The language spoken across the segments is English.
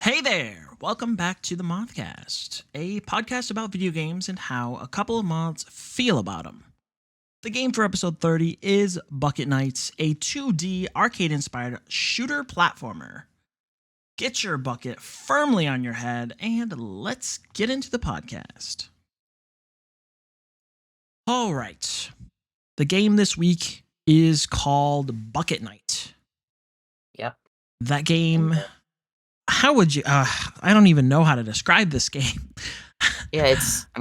Hey there! Welcome back to the Mothcast, a podcast about video games and how a couple of moths feel about them. The game for episode 30 is Bucket Nights, a 2D arcade-inspired shooter platformer. Get your bucket firmly on your head and let's get into the podcast. All right. The game this week is called Bucket Night. Yep. That game... How would you... I don't even know how to describe this game. Yeah, it's a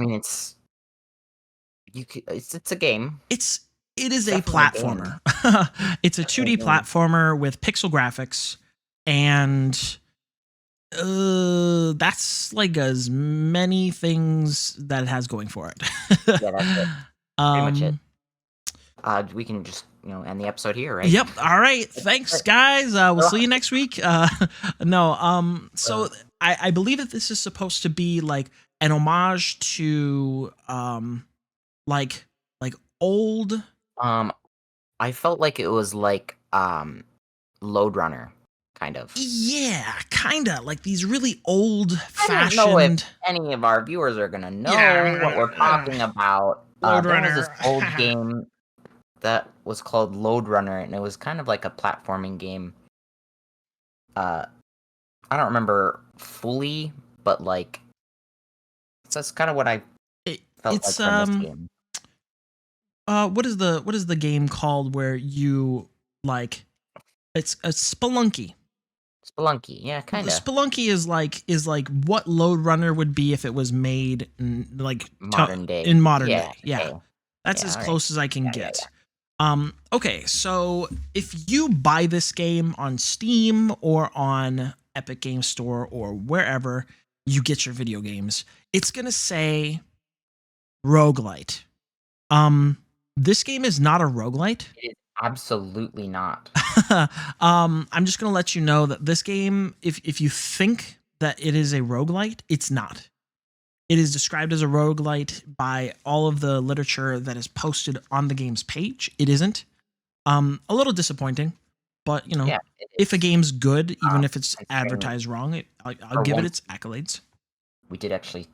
game. It is a Definitely a platformer. It's a 2D platformer with pixel graphics, and that's like as many things that it has going for it. Yeah, that's it. Pretty much it. We can just end the episode here, right? Yep. All right. Thanks, guys. We'll see you next week. So I believe that this is supposed to be like an homage to like old. I felt like it was like Lode Runner, kind of. Yeah, kinda like these really old-fashioned. I don't know if any of our viewers are gonna know what we're talking about. Lode There Runner. was this old game that was called Lode Runner, and it was kind of like a platforming game. I don't remember fully, but like that's kind of what I felt like from this game. What is the game called where you like? It's a Spelunky. Spelunky, yeah, kind of. Spelunky is like what Lode Runner would be if it was made in like modern day. In modern day, yeah. Okay. That's as close as I can get. Yeah. Okay, so if you buy this game on Steam or on Epic Game Store or wherever you get your video games, it's gonna say roguelite. This game is not a roguelite. It is absolutely not. I'm just gonna let you know that this game, if you think that it is a roguelite, it's not. It is described as a roguelite by all of the literature that is posted on the game's page. It isn't. A little disappointing, but if a game's good, even if it's advertised wrong, I'll give it its accolades. We did actually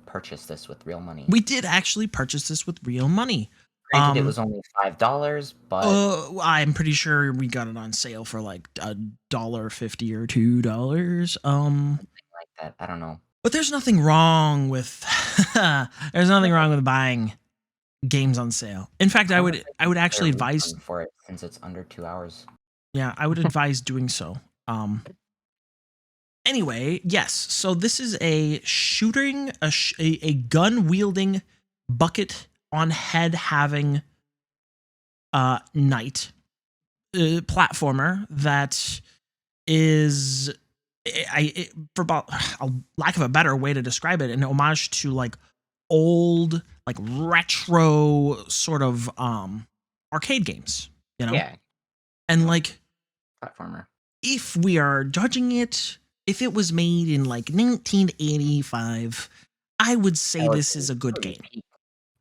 purchase this with real money. We did actually purchase this with real money. Granted, it was only $5, but I'm pretty sure we got it on sale for like $1.50 or $2. Something like that. I don't know. But there's nothing wrong with buying games on sale. In fact, I would actually advise for it since it's under 2 hours. Yeah, I would advise doing so. Anyway, yes. So this is a gun wielding, bucket on head having knight platformer that is, for lack of a better way to describe it, an homage to like old, like retro sort of arcade games, Yeah. And like platformer. If we are judging it, if it was made in like 1985, I would say this is a good game.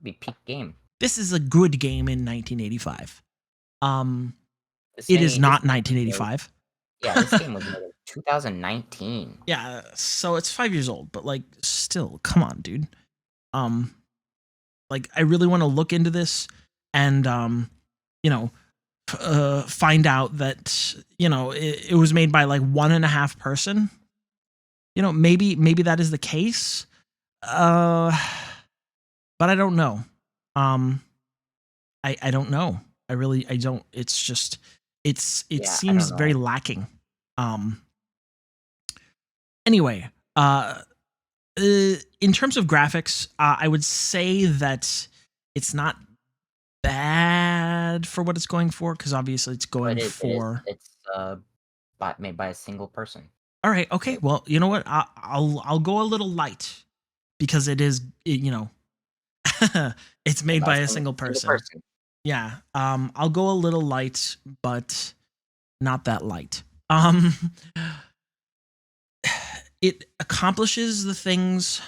Be peak game. This is a good game in 1985. It is not 1985. Yeah, this game was made in 2019. Yeah, so it's 5 years old, but like still, come on, dude. Like I really want to look into this and find out that it was made by like 1.5 person. Maybe that is the case. But I don't know. I don't know. I don't. It's just it seems very lacking. Anyway, in terms of graphics, I would say that it's not bad for what it's going for, because obviously it's going for. It's made by a single person. All right. Okay. Well, you know what? I'll go a little light because it is. It's made by a single person. Yeah. I'll go a little light, but not that light. It accomplishes the things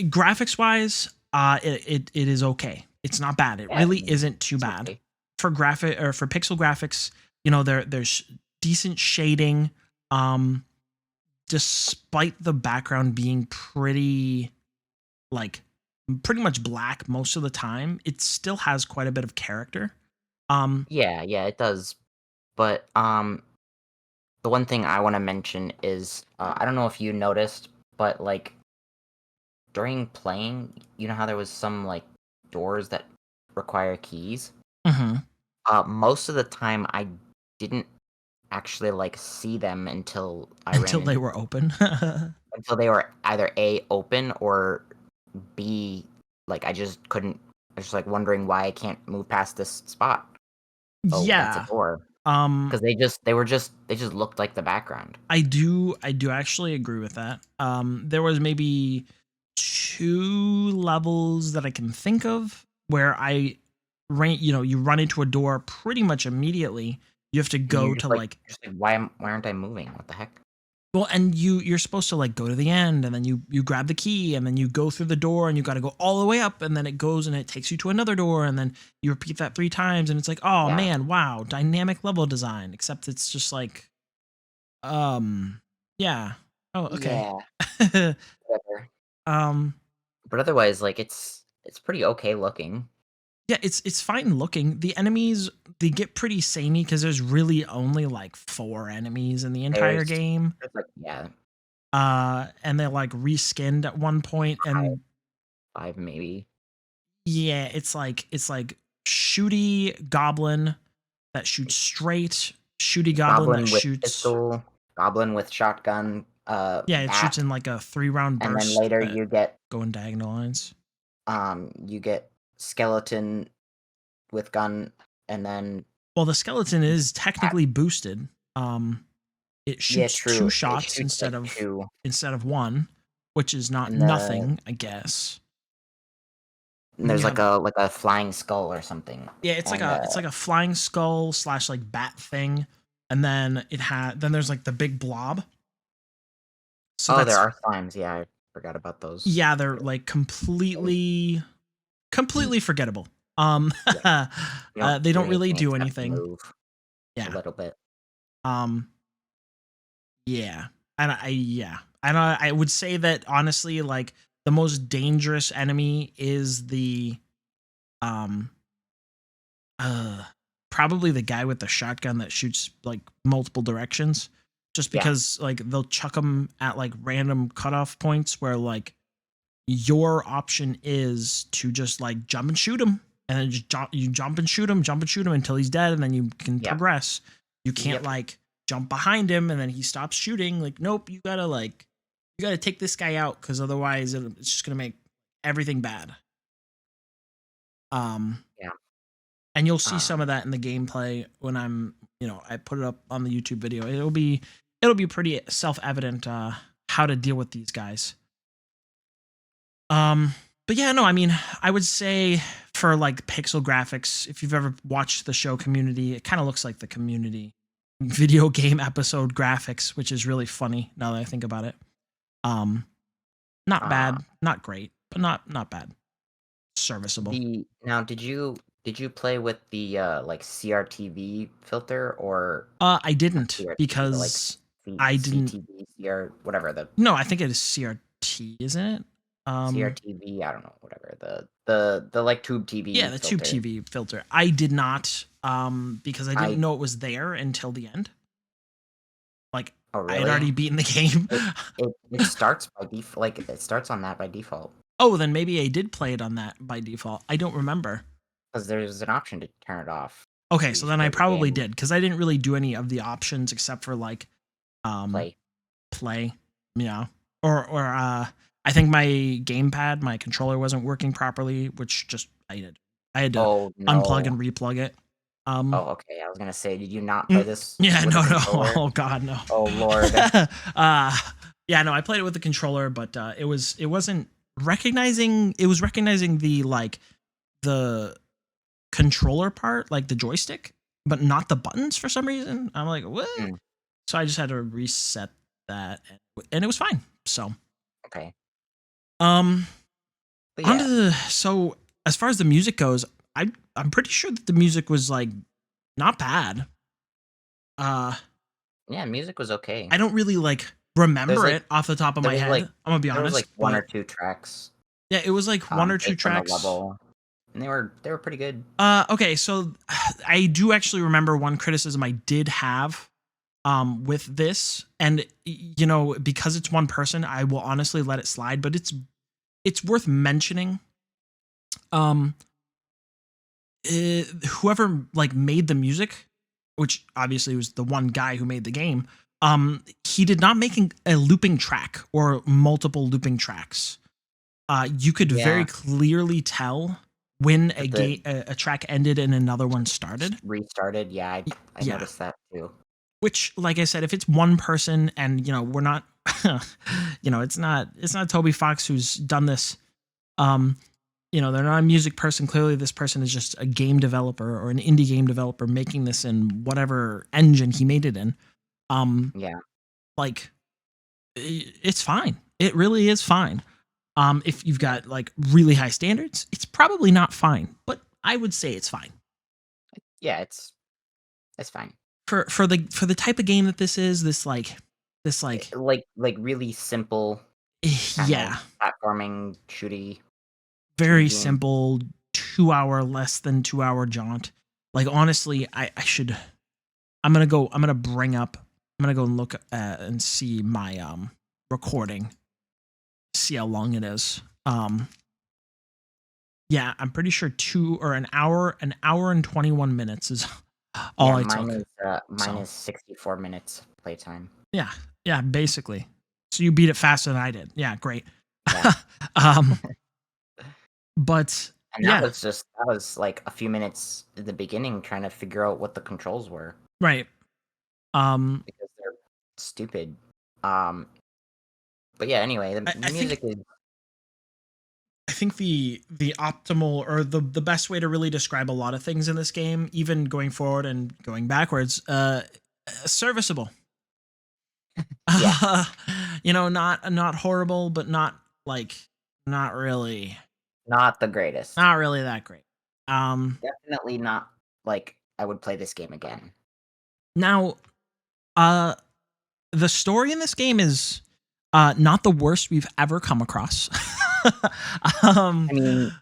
graphics wise. It is okay. It's not bad. It really isn't too bad. Okay. For for pixel graphics, there's decent shading, despite the background being like pretty much black most of the time, it still has quite a bit of character. Yeah, yeah, it does. But the one thing I want to mention is I don't know if you noticed, but like during playing, you know how there was some like doors that require keys? mhm, Most of the time I didn't actually like see them until I ran until they into were open. until they were either A open or B like I just couldn't I was just like wondering why I can't move past this spot. Oh, that's a Yeah. door. Um, Because they just looked like the background. I do actually agree with that. There was maybe 2 levels that I can think of where I ran you run into a door pretty much immediately. You have to And go to, like, just like why aren't I moving? What the heck? well, and you're supposed to, like, go to the end, and then you grab the key, and then you go through the door, and you gotta go all the way up, and then it goes and it takes you to another door, and then you repeat that 3 times, and it's like, "Oh, Yeah. man, wow, dynamic level design," except it's just like, um, yeah. Oh, okay. Yeah, whatever. Um, But otherwise, like it's pretty okay looking. yeah, it's fine looking. The enemies, they get pretty samey because there's really only, like, 4 enemies in the entire game, There's like yeah, and they're, like, reskinned at one point, five, and five maybe. yeah, it's like shooty goblin that shoots straight, shooty goblin that Goblin with shoots, pistol, goblin with shotgun, yeah, it shoots bat, in like a 3-round and then burst later that go in diagonal lines. you get skeleton with gun, and then Well, the skeleton is bat. technically boosted. Um, it Yeah, shoots 2 true. It shots shoots like two, instead of 1, which is not and nothing, I guess. You there's have like a flying skull or something, Yeah, it's like and a flying skull slash like bat thing, and then then there's like the big blob. So oh, there that's are slimes. Yeah, I forgot about those. yeah, they're like completely forgettable. Yeah, you don't They do don't really anything do except anything. move a Yeah. little bit. Um. Yeah. And I would say that honestly, like the most dangerous enemy is the um uh probably the guy with the shotgun that shoots like multiple directions. Just Yeah, because like they'll chuck them at like random cutoff points where like your option is to just like jump and shoot him, and then just jump and shoot him until he's dead, and then you can yep, progress. You can't yep, like jump behind him and then he stops shooting. Like, nope, you gotta take this guy out because otherwise it's just gonna make everything bad. Um, yeah. and you'll see Uh, some of that in the gameplay when I put it up on the YouTube video. It'll be pretty self evident how to deal with these guys. Um, but yeah, no, I mean, I would say for like pixel graphics, if you've ever watched the show Community, it kind of looks like the Community video game episode graphics, which is really funny now that I think about it. Um, not uh, bad, not great, but not bad. Serviceable. the now, did you play with the like CRTV filter or I not didn't CRTV, but like because I didn't. CTV, CR, whatever the No, I think it is CRT, isn't it? CRTV, I don't know, whatever the like tube Yeah, TV the Tube filter. TV filter. I did not, because I didn't I know it was there until the end. Like, oh I had already really? beaten the game. It starts by default. Like it starts on that by default Oh, then maybe I did play it on that by default. I don't remember. because there's an option to turn it off Okay, to so then I show the probably game did because I didn't really do any of the options except for like um play. play. Yeah. Or I think my gamepad, my controller wasn't working properly, which just I had to Oh unplug no. and replug it. Um Oh, okay. I was gonna say, did you not play mm, this yeah, with a no. controller? Oh god, no. Oh lord. uh yeah, no, I played it with the controller, but it was recognizing the like the controller part, like the joystick, but not the buttons for some reason. I'm like, what? Hmm, So I just had to reset that, and it was fine. So, okay. um, But onto yeah, the so as far as the music goes, I'm pretty sure that the music was like not bad. Uh, yeah, music was okay. I don't really like remember like it off the top of there my was head. like I'm gonna be there was like honest, one or but two tracks yeah, it was like one or two based on the tracks. level, and they were pretty good. Okay, so I do actually remember one criticism I did have with this, and you know, because it's one person, I will honestly let it slide, but it's worth mentioning. Um Whoever like made the music, which obviously was the one guy who made the game, he did not make a looping track or multiple looping tracks. You could very Yeah, clearly tell when that the a track ended and another one started. restarted. Yeah, I Yeah, noticed that too. which, like I said, if it's one person and you know we're not, you know, it's not Toby Fox who's done this. Um, you know, they're not a music person. Clearly, this person is just a game developer or an indie game developer making this in whatever engine he made it in. Um, Yeah, like it's fine. It really is fine. If you've got like really high standards, it's probably not fine, but I would say it's fine yeah, it's fine. for the type of game that this is. This like Like really simple kind of yeah, platforming shooty very game. simple 2 hour, less than 2 hour jaunt. Like honestly, I should. I'm gonna bring up. I'm gonna go and look and see my recording. See how long it is. Yeah, I'm pretty sure an hour and 21 minutes is all Yeah, I took. mine So is 64 minutes playtime. yeah, yeah, basically. So you beat it faster than I did. Yeah, great. Yeah. um, but And yeah, that was like a few minutes in the beginning trying to figure out what the controls were right. Um, because they're stupid. Um, but yeah, anyway, I, the I think music is I think the optimal or the best way to really describe a lot of things in this game, even going forward and going backwards, serviceable. yeah, You know, not horrible, but not like not really not the greatest. not really that great. Um, Definitely not like I would play this game again. Now, uh, the story in this game is not the worst we've ever come across. um, I mean,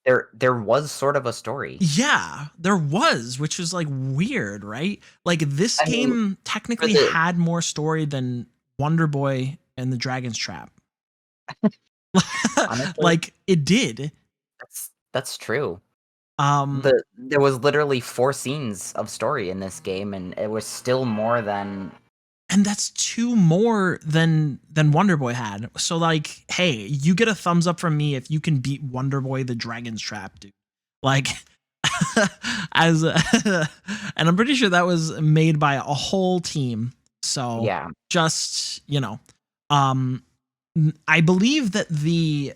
there was sort of a story. yeah, there was, which was like weird, right? Like this I mean, game for technically the had more story than Wonder Boy and the Dragon's Trap. honestly, Like it did. that's true. Um, There was literally 4 scenes of story in this game, and it was still more than and that's two more than Wonder Boy had. So like, hey, you get a thumbs up from me if you can beat Wonder Boy the Dragon's Trap, dude. Like as and I'm pretty sure that was made by a whole team. So yeah. just, you know, um I believe that the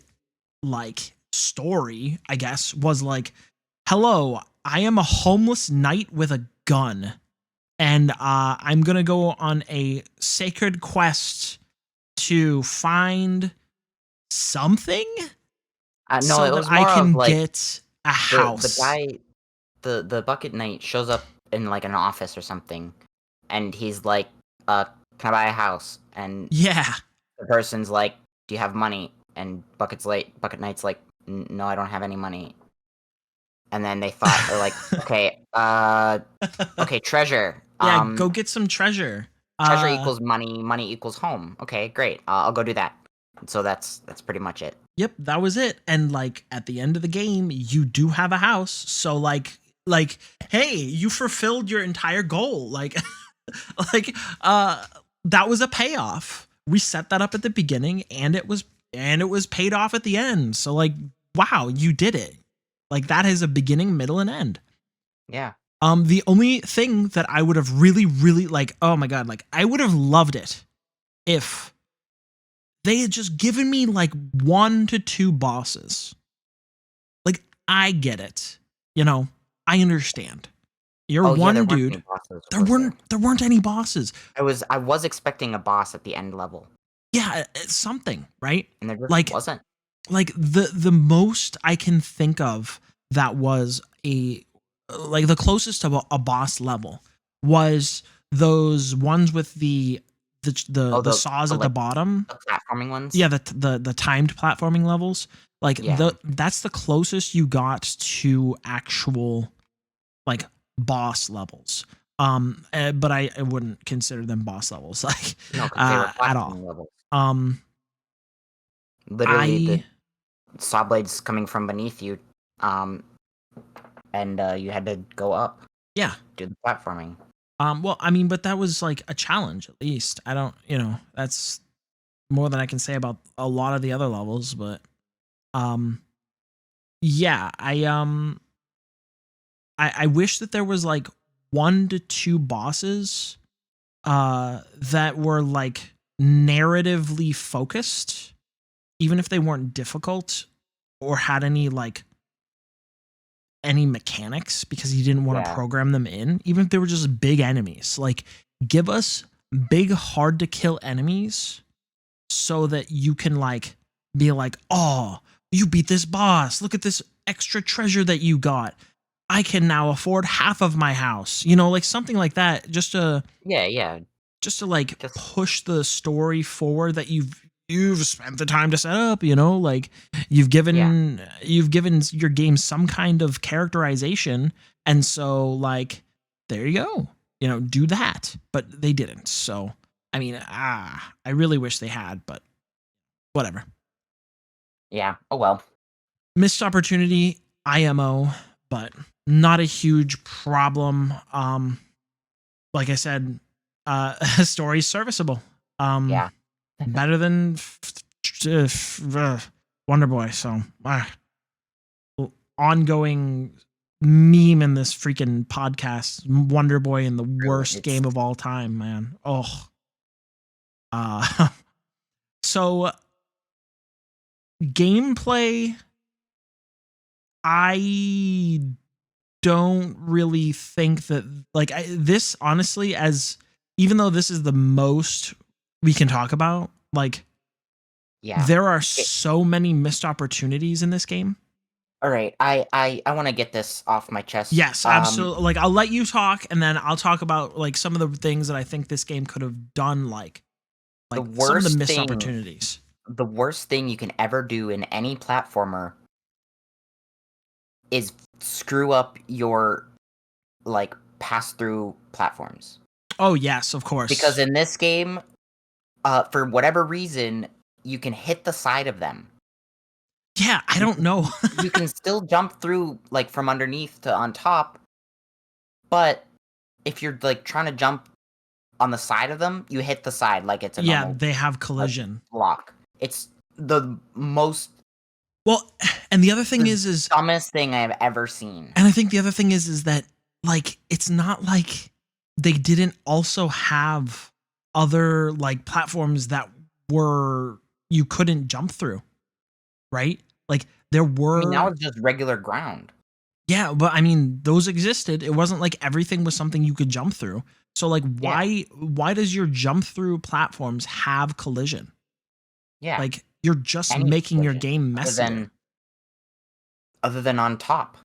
like story, I guess, was like, hello, I am a homeless knight with a gun and I'm gonna go on a sacred quest to find something No, so it that was I more of can like get a the house. guy, the bucket knight shows up in like an office or something, and he's like, can I buy a house?" And Yeah. the person's like, "Do you have money?" And Bucket Knight's like, No, I don't have any money." And then they're like, "Okay, okay, treasure. Yeah, go get some treasure. Treasure equals money. Money equals home. Okay, great. I'll go do that." And so that's pretty much it. Yep, that was it. And like at the end of the game, you do have a house. So like hey, you fulfilled your entire goal. Like like that was a payoff. We set that up at the beginning and it was paid off at the end. So like wow, you did it. Like that is a beginning, middle and end. Yeah. The only thing that I would have really like, oh my god, like I would have loved it if they had just given me like 1 to 2 bosses. Like I get it. You know, I understand. You're Oh yeah, there one weren't dude. any bosses, was there? There weren't any bosses. I was expecting a boss at the end level, Yeah, it's something, right? and there just Like wasn't. the most I can think of that was a like the closest to a boss level was those ones with the saws at the like, bottom. the platforming ones? Yeah, the timed platforming levels. Like Yeah. that's the closest you got to actual like boss levels. But I wouldn't consider them boss levels like No, because they were at all. platforming levels. Um, Literally, I the saw blades coming from beneath you, um, and you had to go up, yeah. do the platforming. Well, I mean, but that was like a challenge at least. I don't, that's more than I can say about a lot of the other levels, but um yeah, I wish that there was like 1 to 2 bosses that were like narratively focused, even if they weren't difficult or had any mechanics because he didn't want to Yeah. program them in, even if they were just big enemies. Like give us big hard to kill enemies so that you can like be like, "Oh, you beat this boss. Look at this extra treasure that you got. I can now afford half of my house." Like something like that Yeah. just to like Just push the story forward that you've spent the time to set up, like you've yeah. given your game some kind of characterization, and so like there you go, do that, but they didn't. So I mean, I really wish they had, but whatever. Yeah. Oh well. Missed opportunity, IMO, but not a huge problem. Like I said, story's serviceable. Yeah. Better than Wonder Boy. So ongoing meme in this freaking podcast. Wonder Boy in the True. worst It's game of all time, man. Oh. Uh, so gameplay, I don't really think that like this honestly, as even though this is the most we can talk about, like yeah. there are It, so many missed opportunities in this game. all right. I want to get this off my chest. Yes, absolutely. Like I'll let you talk and then I'll talk about like some of the things that I think this game could have done, The like some of the worst missed thing, opportunities. the worst thing you can ever do in any platformer is screw up your like pass through platforms. Oh yes, of Because course. in this game, for whatever reason, you can hit the side of them. Yeah, I You don't can, know. you can still jump through like from underneath to on top, but if you're like trying to jump on the side of them, you hit the side like it's a Yeah, normal they have like collision. block. It's the most Well, and the other thing the is dumbest thing I've ever seen. and I think the other thing is that like it's not like they didn't also have other like platforms that were you couldn't jump through, right? Like there I mean, now were it's just regular ground. yeah, but I mean those existed. It wasn't like everything was something you could jump through. So like Yeah, why does your jump through platforms have collision? yeah. Like you're just Any making your collision game other messier. than on top.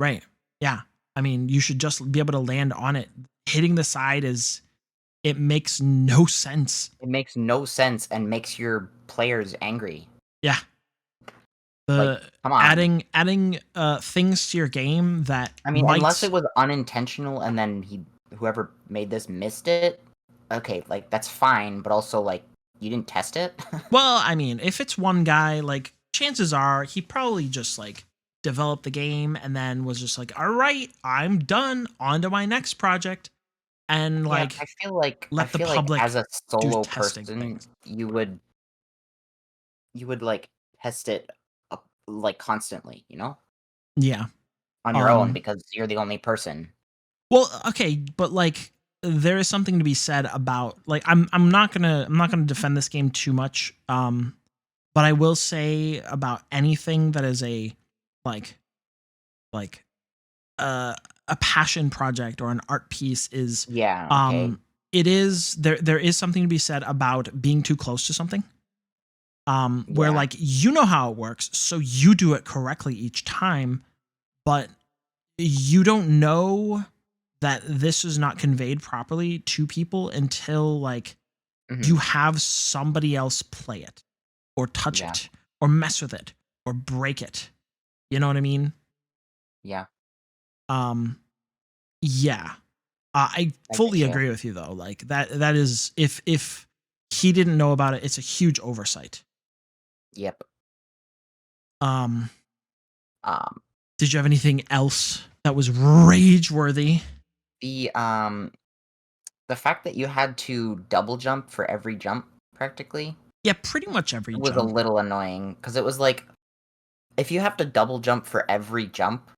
Right. Yeah. I mean, you should just be able to land on it. Hitting the side is it makes no sense. It makes no sense and makes your players angry. Yeah. Like, The come on. adding things to your game that I mean, unless might it was unintentional and then whoever made this missed it, okay, like that's fine, but also like you didn't test it. well, I mean, if it's one guy, like chances are he probably just like developed the game and then was just like, "All right, I'm done. On to my next project." And Yeah, like I let the feel like as public a do solo testing person, things. you would like test it like constantly, Yeah. on your own Um because you're the only person. Well, okay, but like there is something to be said about like I'm not gonna defend this game too much. But I will say about anything that is like like a passion project or an art piece is Yeah, okay. um it is there is something to be said about being too close to something. Where Yeah. like you know how it works, so you do it correctly each time, but you don't know that this is not conveyed properly to people until like you Mhm. have somebody else play it or touch Yeah. it or mess with it or break it. You know what I mean? Yeah. Um, yeah. I I fully get you. agree with you though. Like that is if he didn't know about it, it's a huge oversight. Yep. Um, Um, did you have anything else that was rage worthy? the, um the fact that you had to double jump for every jump, practically, Yeah, pretty much every was a jump. little annoying because it was like, if you have to double jump for every jump,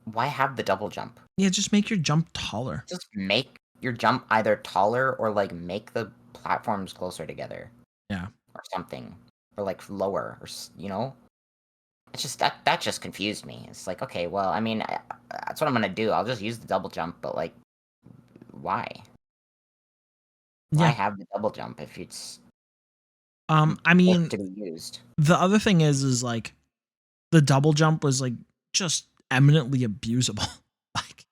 why have the double jump? Yeah, just make your jump taller. Just make your jump either taller or, like, make the platforms closer together Yeah. or something, or, like, lower or you know? It's just that just confused me. It's like, okay, well, I mean, that's what I'm gonna do. I'll just use the double jump, but, like, why? Why Yeah. have the double jump if it's I forced mean, to be used? the other thing is like the double jump was like just eminently abusable. Like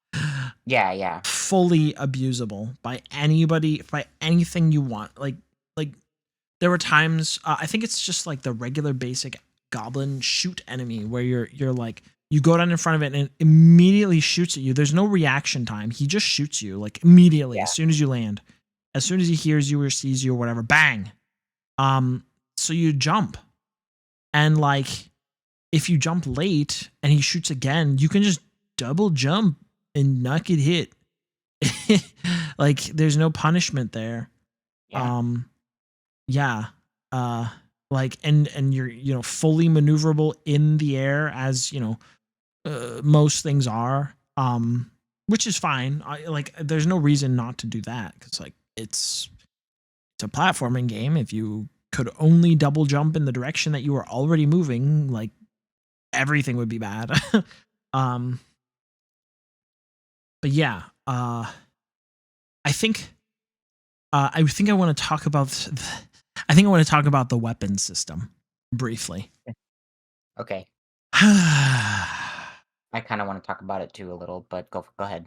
Yeah, yeah. fully abusable by anybody, by anything you want. Like there were times I think it's just like the regular basic goblin shoot enemy where you're like you go down in front of it and it immediately shoots at you. There's no reaction time. He just shoots you like immediately as Yeah. soon as you land. As soon as he hears you or sees you or whatever, bang. So you jump. And like if you jump late and he shoots again, you can just double jump and not get hit. Like there's no punishment there. Yeah. Um yeah. Like and you're fully maneuverable in the air as most things are. Which is fine. I like there's no reason not to do that cuz like it's a platforming game. If you could only double jump in the direction that you were already moving, like everything would be bad. um but yeah, I think I want to talk about I think I want to talk about the weapon system briefly. Okay. I kinda wanna talk about it too a little, but go ahead.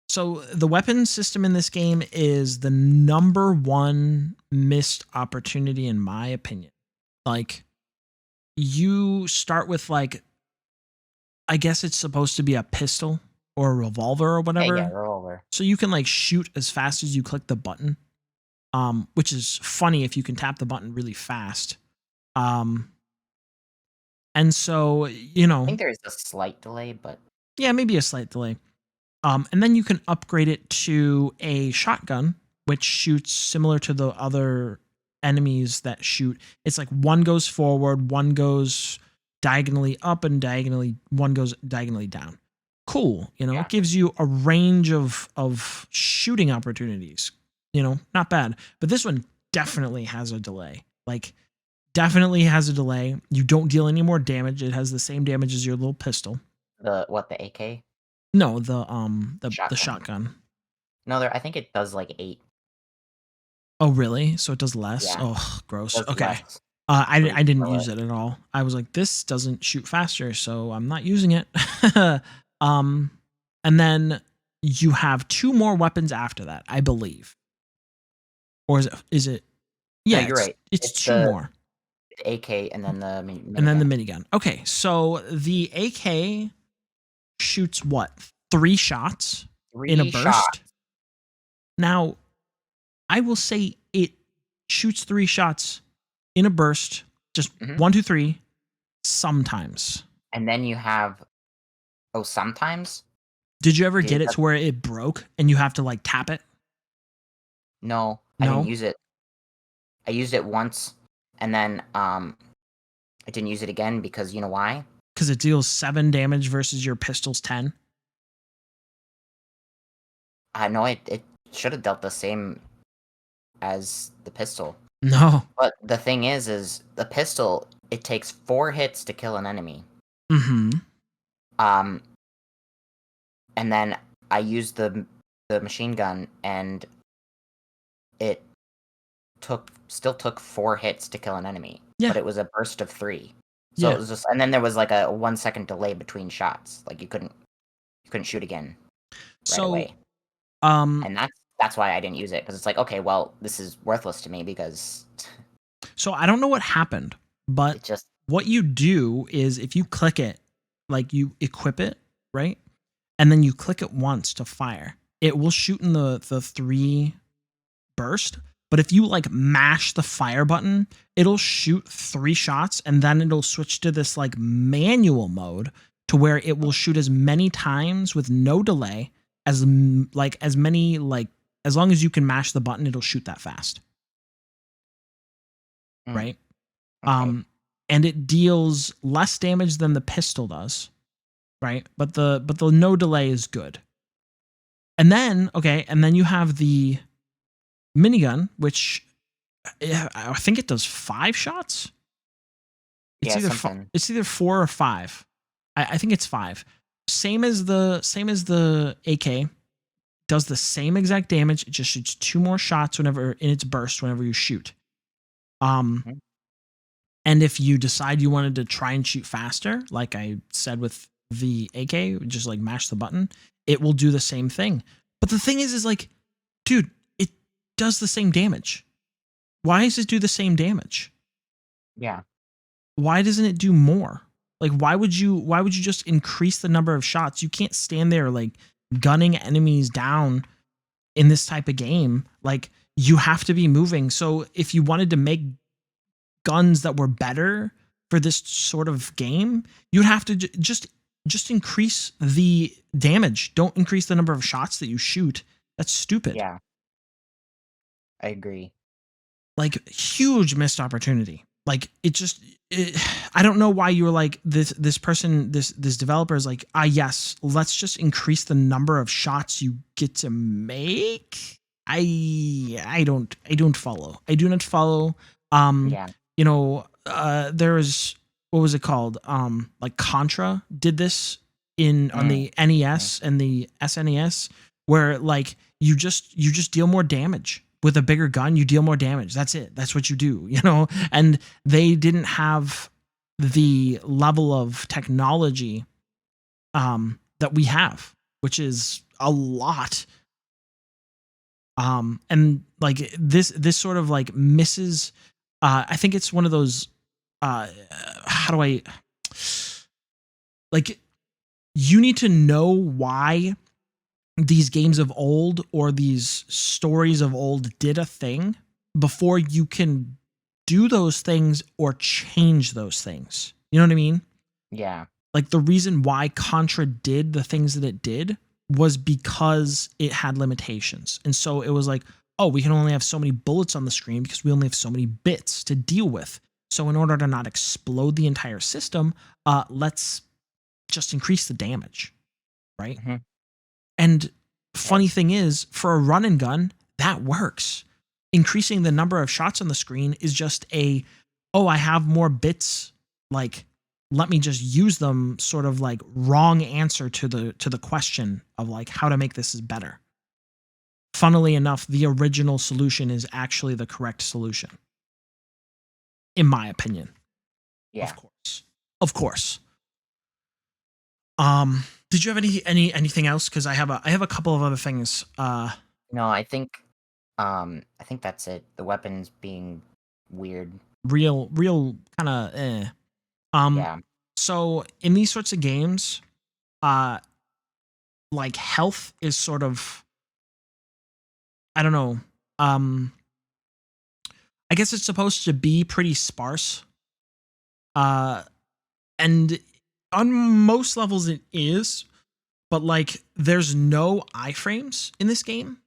So the weapon system in this game is the number one missed opportunity in my opinion. Like you start with like I guess it's supposed to be a pistol or a revolver or Yeah, yeah, whatever. roll over. So you can like shoot as fast as you click the button. Which is funny if you can tap the button really fast. Um, and so, I think there is a slight delay, but yeah, maybe a slight delay. And then you can upgrade it to a shotgun, which shoots similar to the other enemies that shoot. It's like one goes forward, one goes diagonally up, and one goes diagonally down. Cool, yeah. it gives you a range of shooting opportunities. Not bad. But this one definitely has a delay. Like definitely has a delay. You don't deal any more damage. It has the same damage as your little pistol. The AK? No, the Shotgun. shotgun. No, I think it does, like, 8. Oh, really? So it does less? Yeah, Oh, it gross. does Okay. less for I each didn't bullet. use it at all. I was like, this doesn't shoot faster, so I'm not using it. um, and then you have two more weapons after that, I believe. Or is it? No, Yeah, you're right. it's It's two more, the AK and then the and then the minigun. minigun. Okay, so the AK shoots what? 3 shots in a 3 burst. shots. Now, I will say it shoots 3 shots in a burst, just Mhm. 1, 2, 3, sometimes. And then you have sometimes? Did you ever It get it does to where it broke and you have to like tap it? no, I didn't No, use it. I used it once, and then, I didn't use it again because you know why? because it deals 7 damage versus your pistol's 10. No, it should have dealt the same as the pistol. No. But the thing is the pistol, it takes 4 hits to kill an enemy. Mm-hmm. Um, and then I used the machine gun, and it still took 4 hits to kill an enemy, Yeah. but it was a burst of 3. So Yeah. it was just, and then there was like a 1 second delay between shots. Like you couldn't shoot again. right So, away. um, And that's why I didn't use it, because it's like, okay, well, this is worthless to me because so I don't know what happened, but it just what you do is if you click it, like you equip it, right? And then you click it once to fire, it will shoot in the 3 burst. But if you like mash the fire button, it'll shoot 3 shots and then it'll switch to this like manual mode to where it will shoot as many times with no delay as as many like as long as you can mash the button, it'll shoot that fast, mm, right? okay. And it deals less damage than the pistol does, right? But the no delay is good. And then and then you have the minigun, which I think it does 5 shots. Yeah, something. It's either 4 or 5. I think it's 5. Same as the AK. Does the same exact damage. It just shoots 2 more shots whenever in its burst whenever you shoot. Mhm. And if you decide you wanted to try and shoot faster, like I said with the AK, just like mash the button, it will do the same thing. But the thing is like, dude, it does the same damage. Why does it do the same damage? Yeah. Why doesn't it do more? Like why would you just increase the number of shots? You can't stand there like gunning enemies down in this type of game. Like you have to be moving. So if you wanted to make guns that were better for this sort of game, you'd have to just increase the damage. Don't increase the number of shots that you shoot. That's stupid. Yeah, I agree. Like huge missed opportunity. Like I don't know why you were like this person this developer is like, yes, let's just increase the number of shots you get to make. I don't follow. I do not follow. um Yeah. there's what was it called? Like Contra did this in on Mm, the NES and the SNES, where like you just deal more damage with a bigger gun. You deal more damage. That's it. That's what you do. And they didn't have the level of technology that we have, which is a lot. And like this sort of like misses. I think it's one of those. How do I like? You need to know why these games of old or these stories of old did a thing before you can do those things or change those things. You know what I mean? yeah. Like the reason why Contra did the things that it did was because it had limitations. And so it was like, oh, we can only have so many bullets on the screen because we only have so many bits to deal with. So in order to not explode the entire system, let's just increase the damage, right? Mhm. And Right. funny thing is, for a run and gun, that works. Increasing the number of shots on the screen is just oh, I have more bits. Like, let me just use them. Sort of like wrong answer to the question of like how to make this is better. Funnily enough, the original solution is actually the correct solution, in my opinion. Of Yeah. course, of course. Did you have anything else? Because I have a couple of other things. No, I think that's it. The weapons being weird. Real kind of Um, Yeah. so in these sorts of games, uh, like health is sort of, I don't know. Um, I guess it's supposed to be pretty sparse. Uh, and on most levels it is, but like there's no iframes in this game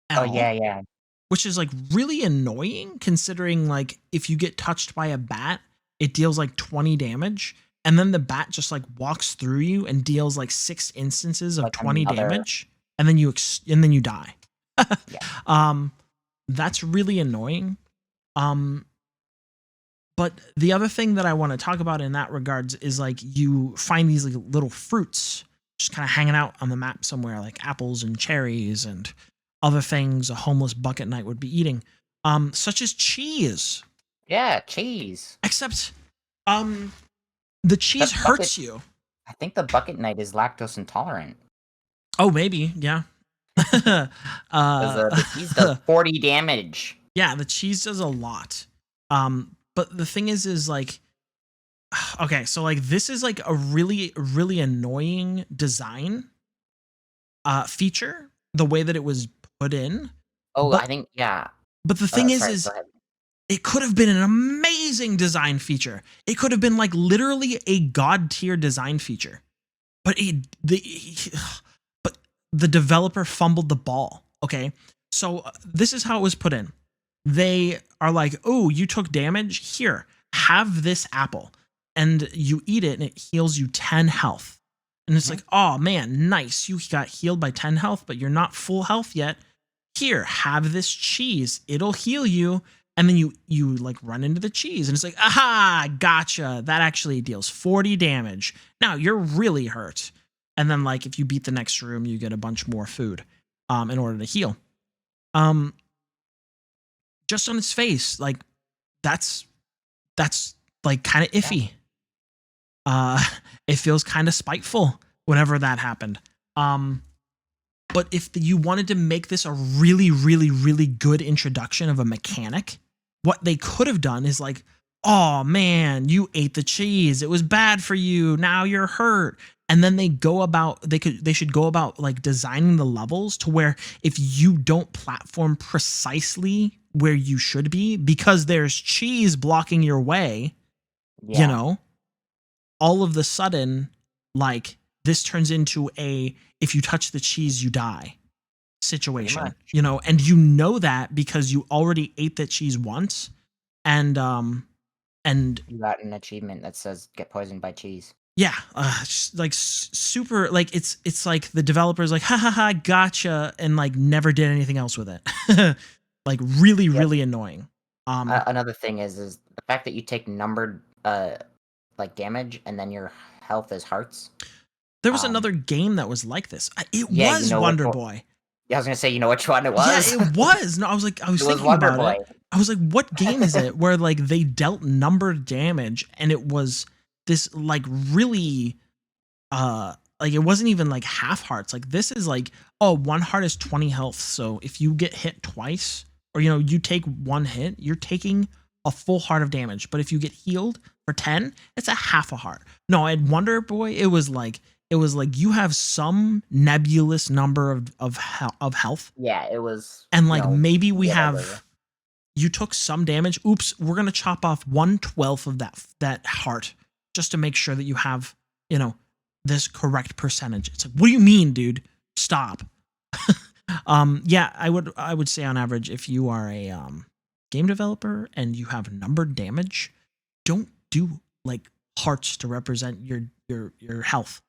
at Oh, all, yeah, yeah. which is like really annoying considering like if you get touched by a bat, it deals like 20 damage. And then the bat just like walks through you and deals like 6 instances of Like 20 another. damage, and then you die. Yeah. um, that's really annoying. Um, but the other thing that I want to talk about in that regards is like you find these like little fruits just kind of hanging out on the map somewhere, like apples and cherries and other things a homeless bucket knight would be eating, such as cheese. Yeah, cheese. Except, um, the cheese That bucket hurts you. I think the bucket knight is lactose intolerant. Oh, maybe, yeah. Because uh, the cheese does 40 damage. yeah, the cheese does a lot. But the thing is like, okay, so like this is like a really, really annoying design feature, the way that it was put in. Oh, But I think, yeah. but the thing Sorry, is go ahead. it could have been an amazing design feature. It could have been like literally a god tier design feature. But but the developer fumbled the ball. Okay, so this is how it was put in. They are like, "Oh, you took damage. Here, have this apple, and you eat it, and it heals you 10 health." And it's like, "Oh man, nice. You got healed by 10 health, but you're not full health yet. Here, have this cheese. It'll heal you." And then you like run into the cheese, and it's like, "Aha, gotcha. That actually deals 40 damage. Now you're really hurt." And then like if you beat the next room, you get a bunch more food in order to heal. Um just on its face, like that's like kind of iffy. Uh it feels kind of spiteful whenever that happened. But if you wanted to make this a really, really, really good introduction of a mechanic, what they could have done is like, oh man, you ate the cheese. It was bad for you. Now you're hurt. And then they should go about like designing the levels to where if you don't platform precisely where you should be because there's cheese blocking your way, Yeah. you know, all of the sudden, like this turns into a if you touch the cheese, you die situation, you know, and you know that because you already ate that cheese once, and You got an achievement that says get poisoned by cheese. yeah, like super, like it's like the developers like ha ha ha gotcha, and like never did anything else with it, like really really annoying. Another thing is the fact that you take numbered like damage and then your health is hearts. There was another game that was like this. It Yeah, you was know Wonder what? Boy. Yeah, I was gonna say, you know which one it Yeah, was? it was. No, I was It was thinking Wonder about Boy. it. I was like, what game is it where like they dealt numbered damage and it was this like really like it wasn't even like half hearts. Like this is like, oh, one heart is 20 health. So if you get hit twice or you know, you take one hit, you're taking a full heart of damage. But if you get healed for 10, it's a half a heart. No, at Wonder Boy, it was like you have some nebulous number of health. Yeah, it was. And like maybe we whatever. have you took some damage. Oops, we're gonna chop off 1/12 of that heart just to make sure that you have, you know, this correct percentage. It's like, what do you mean, dude? Stop. Yeah, I would say on average, if you are a game developer and you have numbered damage, don't do like hearts to represent your health.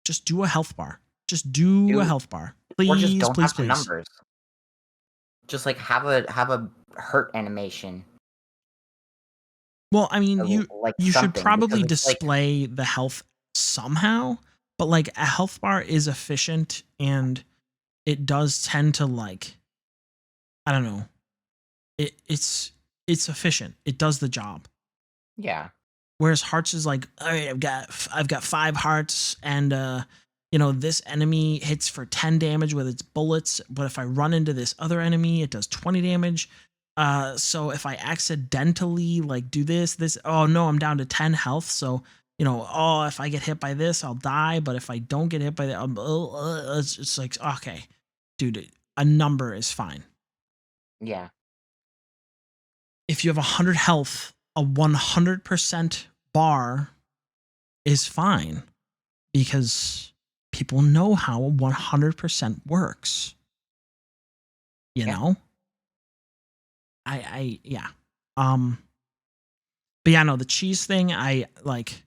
Just do a health bar. Just do a health bar. Please, or just don't please, have the please. numbers. Just like have a hurt animation. Well, I mean, you should probably like display the health somehow, but like a health bar is efficient and it does tend to like I don't know. It's efficient. It does the job. yeah. Whereas hearts is like, all right, I've got 5 hearts and you know, this enemy hits for 10 damage with its bullets, but if I run into this other enemy, it does 20 damage. So if I accidentally like do this, oh no, I'm down to 10 health. So, you know, oh, if I get hit by this, I'll die. But if I don't get hit by that, it's like, okay, dude, a number is fine. Yeah. If you have 100 health, a 100% bar is fine because people know how 100% works. You know? Yeah. But yeah, no, the cheese thing, I like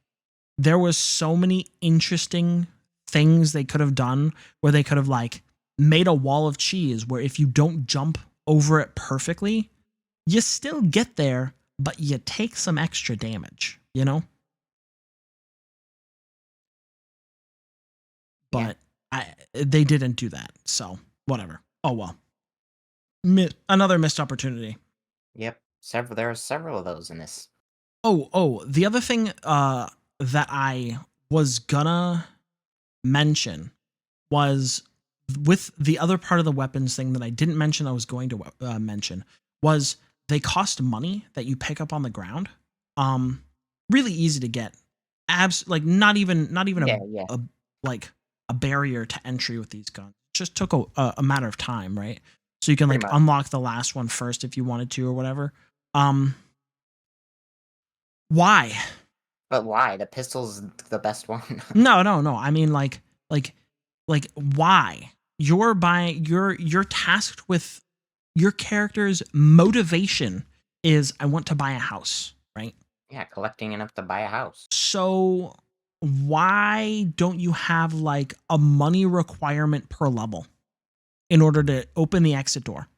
there was so many interesting things they could have done where they could have like made a wall of cheese where if you don't jump over it perfectly, you still get there, but you take some extra damage, you know? But they didn't do that. So, whatever. Oh well. Another missed opportunity. Yep. There are several of those in this. Oh, the other thing that I was gonna mention was with the other part of the weapons thing that I didn't mention, I was going to mention was they cost money that you pick up on the ground. Really easy to get. Like not even Yeah, yeah, a like a barrier to entry with these guns. It just took a matter of time, right? So you can pretty like much. unlock the last one first if you wanted to or whatever. Um, why? But why? The pistol's the best one. No. I mean, like, why? You're tasked with your character's motivation is I want to buy a house, right? Yeah, collecting enough to buy a house. So why don't you have like a money requirement per level in order to open the exit door?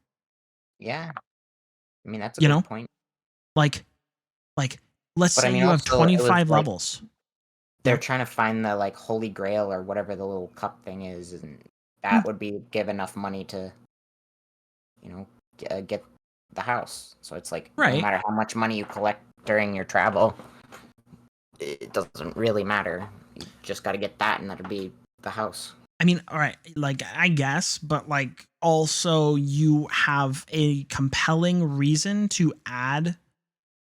Yeah, I mean that's a You good know, point. like like let's But I say mean, you have also it was 25 like levels. they're Yeah. trying to find the like holy grail or whatever the little cup thing is, and Mm, that would be give enough money to you know get the house. So it's like no right. matter how much money you collect during your travel, it doesn't really matter. You just got to get that, and that'll be the house. I mean, all right, like I guess, but like also you have a compelling reason to add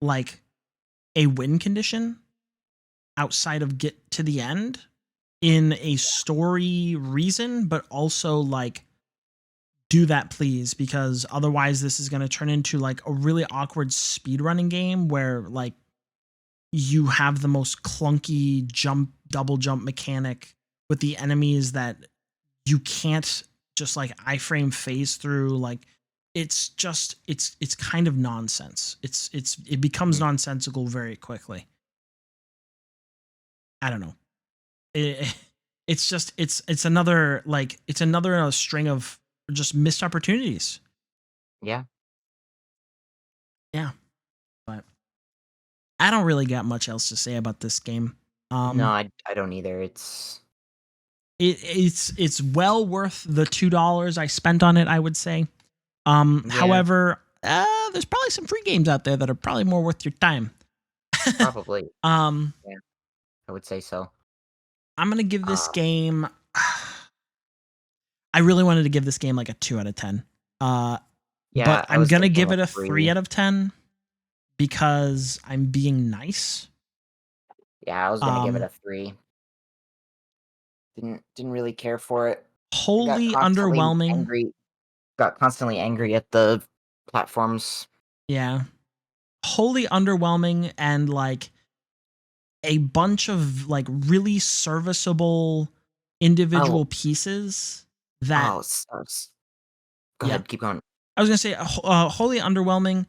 like a win condition outside of get to the end in a story reason, but also like do that please because otherwise this is going to turn into like a really awkward speedrunning game where like you have the most clunky double jump mechanic with the enemies that you can't just like iframe phase through. Like it's just it's kind of nonsense. It becomes Mhm. nonsensical very quickly. I don't know. It, it's just it's another like it's another string of just missed opportunities. Yeah. Yeah, but I don't really got much else to say about this game. No, Um, I don't either. It's it's well worth the $2 I spent on it, I would say. yeah, However, there's probably some free games out there that are probably more worth your time. probably. um, Yeah, I would say so. I'm gonna give this Uh, game. I really wanted to give this game like a 2 out of 10. But yeah, I I'm was gonna thinking give of it a 3. 3 out of 10 because I'm being nice. Yeah, I was gonna give it Um, a 3. Didn't really care for it. I wholly underwhelming. Got constantly angry at the platforms. Yeah, wholly underwhelming and like a bunch of like really serviceable Oh, individual pieces that go yeah ahead, keep going. I was gonna say wholly underwhelming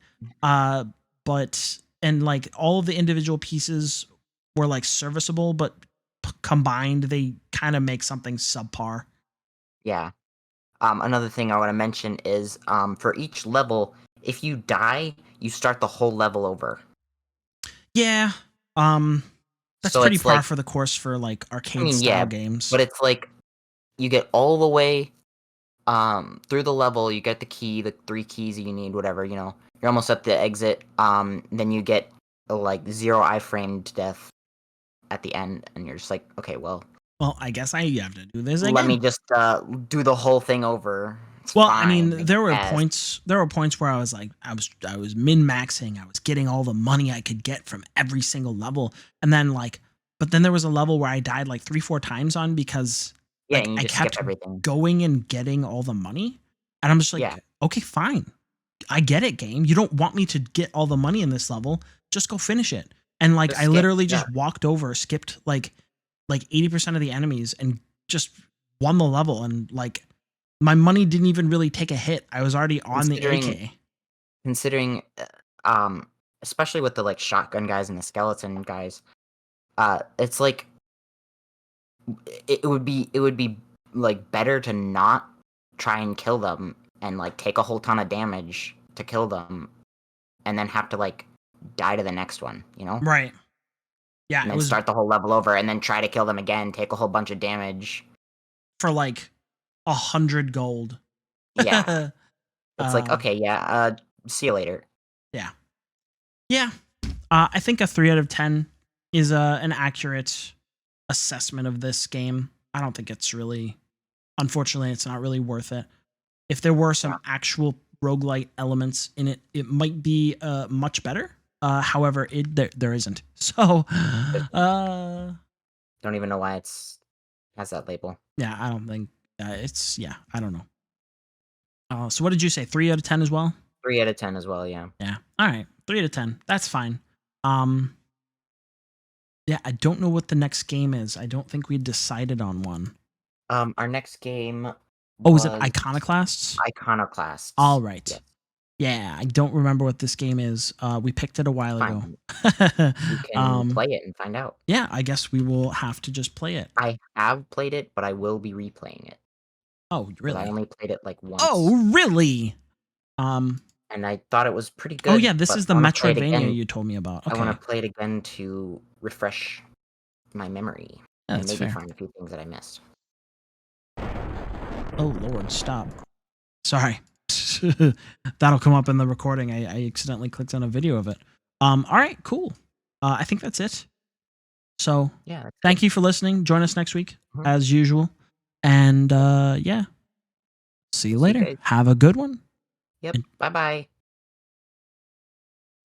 but and like all of the individual pieces were like serviceable but combined they kind of make something subpar. Yeah. Another thing I wanna mention is, for each level, if you die, you start the whole level over. Yeah, um that's So pretty it's par like for the course for like I arcade mean, style yeah, games. but it's like you get all the way, through the level, you get the key, the 3 keys you need, whatever, you're almost at the exit, then you get, like, 0 iframed death at the end, and you're just like, "Okay, well, Well, I guess I have to do this let me again. just, do the whole thing over. It's Well, I fine, mean, I there were guess." points. There were points where I was like, I was min maxing. I was getting all the money I could get from every single level, and then like, but then there was a level where I died like 3 4 times on because Yeah, like and you I just skip kept everything. going and getting all the money, and I'm just Yeah, like, okay, fine, I get it, game. You don't want me to get all the money in this level. Just go finish it. And like, just I skip, literally yeah. just walked over, skipped like 80% of the enemies, and just won the level, and like my money didn't even really take a hit. I was already on the Considering AK. considering, especially with the, like, shotgun guys and the skeleton guys, it's like it would be like better to not try and kill them and like take a whole ton of damage to kill them and then have to like die to the next one, Right. Yeah, and it then was start the whole level over and then try to kill them again, take a whole bunch of damage. for like 100 gold. Yeah. It's like, um, okay, yeah, see you later. yeah. Yeah. I think a 3 out of 10 is an accurate assessment of this game. I don't think it's really unfortunately, it's not really worth it. If there were some actual roguelite elements in it, it might be much better. However, there isn't. So, Don't even know why it's has that label. yeah, I don't think it's. Yeah, I don't know. So what did you say? 3 out of 10 as well? 3 out of 10 as well, yeah. Yeah. All right. 3 out of 10. That's fine. Yeah, I don't know what the next game is. I don't think we decided on one. Our next game was it Iconoclasts? Iconoclasts. All right. Yes. Yeah, I don't remember what this game is. We picked it a while ago. You can play it and find out. Yeah, I guess we will have to just play it. I have played it, but I will be replaying it. Oh, really? I only played it like once. Oh, really? And I thought it was pretty good. Oh yeah, this is the Metroidvania you told me about. Okay. I want to play it again to refresh my memory and maybe find a few things that I missed. Oh Lord, stop. Sorry. That'll come up in the recording. I accidentally clicked on a video of it. All right, cool. I think that's it. So yeah, thank you for listening. Join us next week as usual. And yeah. See you later. Have a good one. Yep. Bye-bye.